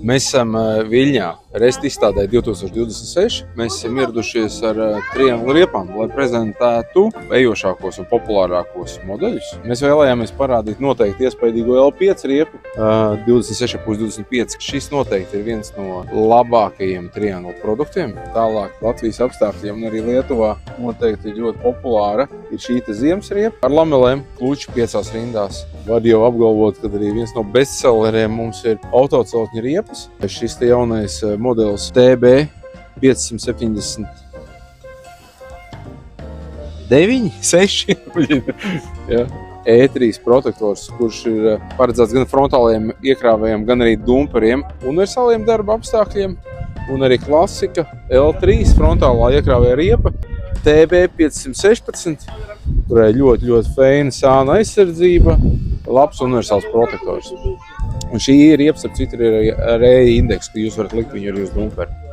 Mēs esam Viļņā, Rest izstādē 2026. Mēs esam ieradušies ar trianglu riepām, lai prezentētu ejošākos un populārākos modeļus. Mēs vēlējāmies parādīt noteikti iespaidīgo L5 riepu, 26,25. Šis noteikti ir viens no labākajiem trianglu produktiem. Tālāk Latvijas apstākļiem un arī Lietuvā noteikti ļoti populāra ir šī ziemas riepa ar lamelēm, kluči 5 rindās. Var jau apgalvot, ka arī viens no bestselleriem mums ir autoceltņa riepas. Šis te jaunais modelis TB 579, 6 ja. E3 protektors, kurš ir paredzēts gan frontālajiem iekrāvējiem, gan arī dumperiem, universāliem darba apstākļiem, un arī klasika L3 frontālā iekrāvēja riepa TB 516, kurai ļoti feina sāna aizsardzība, labs universāls protektors. Un šī riepa, starp citu, ir ar E indeksu, ka jūs varat likt viņu arī uz dumperi.